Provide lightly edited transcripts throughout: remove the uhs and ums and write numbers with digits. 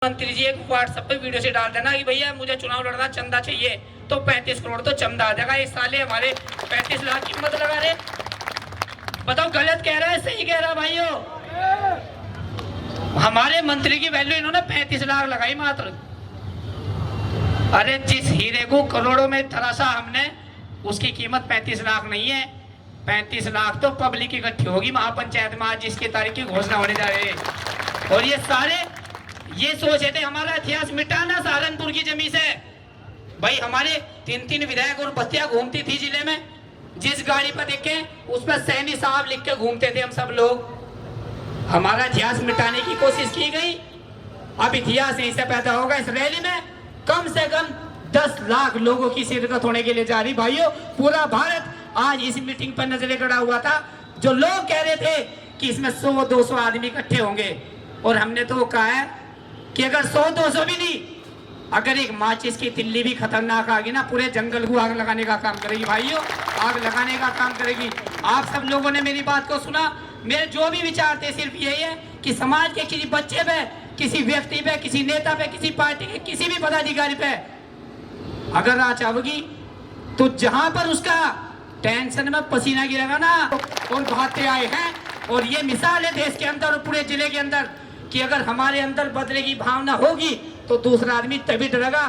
मंत्री जी एक व्हाट्सएप पे वीडियो से डाल देना कि भैया मुझे चुनाव लड़ना, चंदा चाहिए, तो 35 करोड़ तो चंदा आ जाएगा। इस साले हमारे 35 लाख की मत लगा रहे। बताओ गलत कह रहा है सही कह रहा भाइयों? हमारे मंत्री की वैल्यू इन्होंने 35 लाख लगाई मात्र। अरे जिस हीरे को करोड़ों में तराशा हमने, उसकी कीमत 35 लाख नहीं है। 35 लाख तो पब्लिक इकट्ठी होगी महापंचायत में आज जिसकी तारीख की घोषणा होने जा रही है। और ये सारे ये सोचे थे हमारा इतिहास मिटाना सहारनपुर की जमीन से। भाई हमारे 3 विधायक और बस्तियां घूमती थी जिले में, जिस गाड़ी पर देखे उस पर सैनी साहब लिख के घूमते थे हम सब लोग। हमारा इतिहास मिटाने की कोशिश की गई। अब इतिहास यहीं से पैदा होगा। इस रैली में कम से कम 10 लाख लोगों की शिरकत होने के लिए जा रही। भाइयों पूरा भारत आज इस मीटिंग पर नजरें गड़ा हुआ था। जो लोग कह रहे थे कि इसमें 100-200 आदमी इकट्ठे होंगे, और हमने तो कहा है कि अगर 100-200 भी नहीं, अगर एक माचिस की तिल्ली भी खतरनाक आ गई ना, पूरे जंगल को आग लगाने का काम करेगी। भाइयों आग लगाने का काम करेगी। आप सब लोगों ने मेरी बात को सुना। मेरे जो भी विचार थे सिर्फ यही है कि समाज के किसी बच्चे पे, किसी व्यक्ति पे, किसी नेता पे, किसी पार्टी के किसी भी पदाधिकारी पे अगर राज आवेगी तो जहां पर उसका टेंशन में पसीना गिरेगा ना, और भागते आए हैं। और ये मिसाल है देश के अंदर और पूरे जिले के अंदर कि अगर हमारे अंदर बदले की भावना होगी तो दूसरा आदमी तभी डरेगा।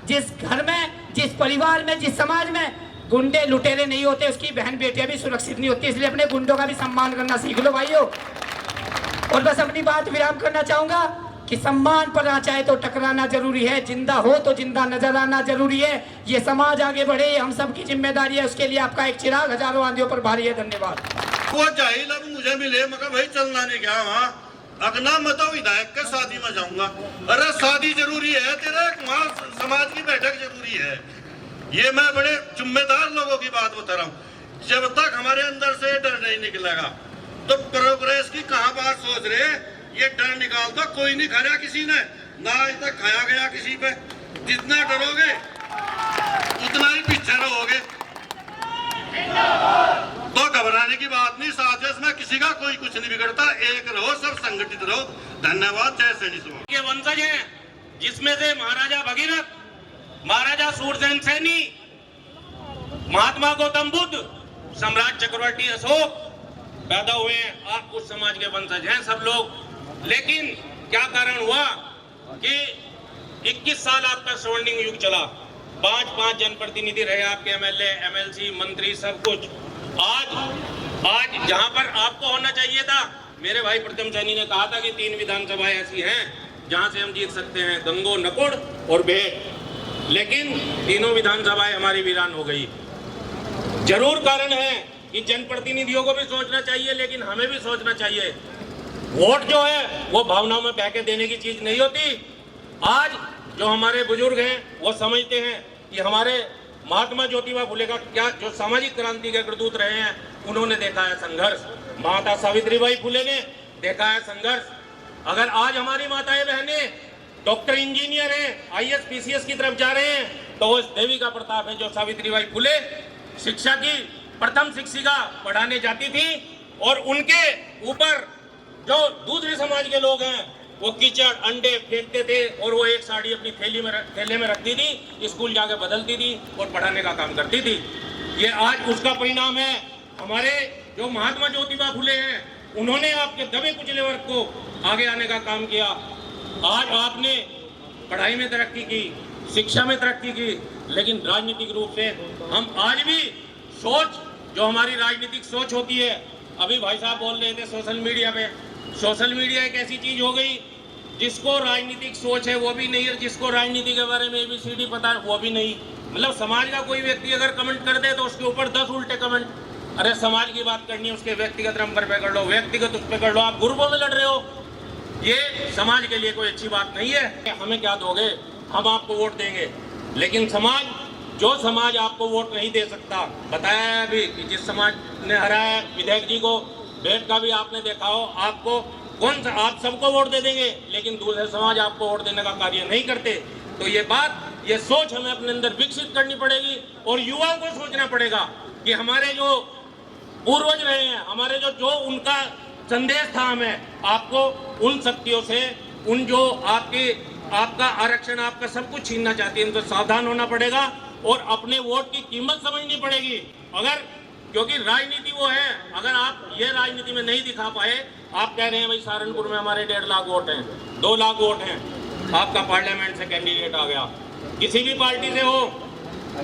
जिस घर में, जिस परिवार में, जिस समाज में गुंडे लुटेरे नहीं होते, उसकी बहन बेटियां भी सुरक्षित नहीं होती। इसलिए अपने गुंडों का भी सम्मान करना सीख लो भाइयों। और बस अपनी बात विराम करना चाहूंगा कि सम्मान पर आ चाहे तो टकराना जरूरी है, जिंदा हो तो जिंदा नजर आना जरूरी है। ये समाज आगे बढ़े, हम सब की जिम्मेदारी है। उसके लिए आपका एक चिराग हजारों आंधियों पर भारी है। धन्यवाद। वो चाहिए अब मुझे मिले, मगर भाई चलना नहीं क्या वहाँ अगना मत विधायक के शादी में जाऊंगा। अरे शादी जरूरी है, तेरा वहाँ समाज की बैठक जरूरी है। ये मैं बड़े जिम्मेदार लोगों की बात बता रहा हूँ। जब तक हमारे अंदर से डर नहीं निकलेगा तो प्रोग्रेस की कहाँ बात सोच रहे। ये डर निकाल दो, कोई नहीं खाया किसी ने, ना आज तक खाया गया किसी पे। जितना डरोगे उतना ही पीछे रहोगे। तो घबराने की बात नहीं। साथ में किसी का कोई कुछ नहीं बिगड़ता। एक रहो, सब संगठित रहो। धन्यवाद। जय सैनी समाज के वंशज हैं, जिसमें से महाराजा भगीरथ, महाराजा सूरसेन सैनी, महात्मा गौतम बुद्ध, सम्राट चक्रवर्ती अशोक पैदा हुए हैं। आप उस समाज के वंशज हैं सब लोग। लेकिन क्या कारण हुआ कि 21 साल आपका स्वर्णिम युग चला, 5 जनप्रतिनिधि रहे आपके, एमएलए, एमएलसी, मंत्री, सब कुछ। आज जहां पर आपको होना चाहिए था, मेरे भाई प्रथम सैनी ने कहा था कि 3 विधानसभाएं ऐसी हैं जहां से हम जीत सकते हैं, गंगो, नकुड़ और भेड़। लेकिन तीनों विधानसभाएं हमारी वीरान हो गई। जरूर कारण है कि जनप्रतिनिधियों को भी सोचना चाहिए, लेकिन हमें भी सोचना चाहिए। वोट जो है वो भावनाओं में बह के देने की चीज नहीं होती। आज जो हमारे बुजुर्ग हैं वो समझते हैं कि हमारे महात्मा ज्योतिबा फुले का क्या, जो सामाजिक क्रांति के अग्रदूत रहे हैं, उन्होंने देखा है संघर्ष। माता सावित्रीबाई फुले ने देखा है संघर्ष। अगर आज हमारी माताएं बहनें डॉक्टर, इंजीनियर हैं, IAS PCS की तरफ जा रहे हैं, तो वो देवी का प्रताप है। जो सावित्रीबाई फुले शिक्षा की प्रथम शिक्षिका पढ़ाने जाती थी, और उनके ऊपर जो दूसरे समाज के लोग हैं वो कीचड़, अंडे फेंकते थे, और वो एक साड़ी अपनी थैले में रखती थी, स्कूल जाके बदलती थी और पढ़ाने का काम करती थी। ये आज उसका परिणाम है। हमारे जो महात्मा ज्योतिबा फुले हैं, उन्होंने आपके दबे कुचले वर्ग को आगे आने का काम किया। आज आपने पढ़ाई में तरक्की की, शिक्षा में तरक्की की, लेकिन राजनीतिक रूप से हम आज भी सोच, जो हमारी राजनीतिक सोच होती है, अभी भाई साहब बोल रहे थे सोशल मीडिया पे, सोशल मीडिया एक ऐसी चीज हो गई जिसको राजनीतिक सोच है वो भी नहीं है, जिसको राजनीति के बारे में ABCD पता है वो भी नहीं। मतलब समाज का कोई व्यक्ति अगर कमेंट कर दे तो उसके ऊपर 10 उल्टे कमेंट। अरे समाज की बात करनी है, उसके व्यक्तिगत नंबर पे कर लो, व्यक्तिगत उस पे कर लो। आप ग्रुपों में लड़ रहे हो, ये समाज के लिए कोई अच्छी बात नहीं है। हमें क्या दोगे, हम आपको वोट देंगे, लेकिन समाज, जो समाज आपको वोट नहीं दे सकता, बताया है अभी कि जिस समाज ने हराया विधायक जी को, भेंट का भी आपने देखा हो, आपको कौन सा, आप सबको वोट दे देंगे, लेकिन दूसरे समाज आपको वोट देने का कार्य नहीं करते। तो ये बात, ये सोच हमें अपने अंदर विकसित करनी पड़ेगी, और युवाओं को सोचना पड़ेगा कि हमारे जो पूर्वज रहे हैं, हमारे जो उनका संदेश था हमें, आपको उन शक्तियों से, उन जो आपकी आपका आरक्षण, आपका सब कुछ छीनना चाहती है। इनको सावधान होना पड़ेगा और अपने वोट की कीमत समझनी पड़ेगी। अगर, क्योंकि राजनीति वो है, अगर आप ये राजनीति में नहीं दिखा पाए, आप कह रहे हैं भाई सहारनपुर में हमारे 1.5 लाख वोट हैं, 2 लाख वोट हैं, आपका पार्लियामेंट से कैंडिडेट आ गया, किसी भी पार्टी से हो,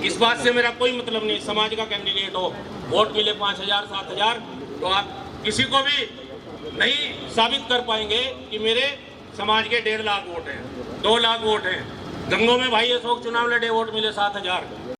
इस बात से मेरा कोई मतलब नहीं, समाज का कैंडिडेट हो, वोट मिले 5,000 7,000, तो आप किसी को भी नहीं साबित कर पाएंगे कि मेरे समाज के 1.5 लाख वोट हैं, 2 लाख वोट हैं। गंगों में भाई अशोक चुनाव लड़े, वोट मिले 7,000।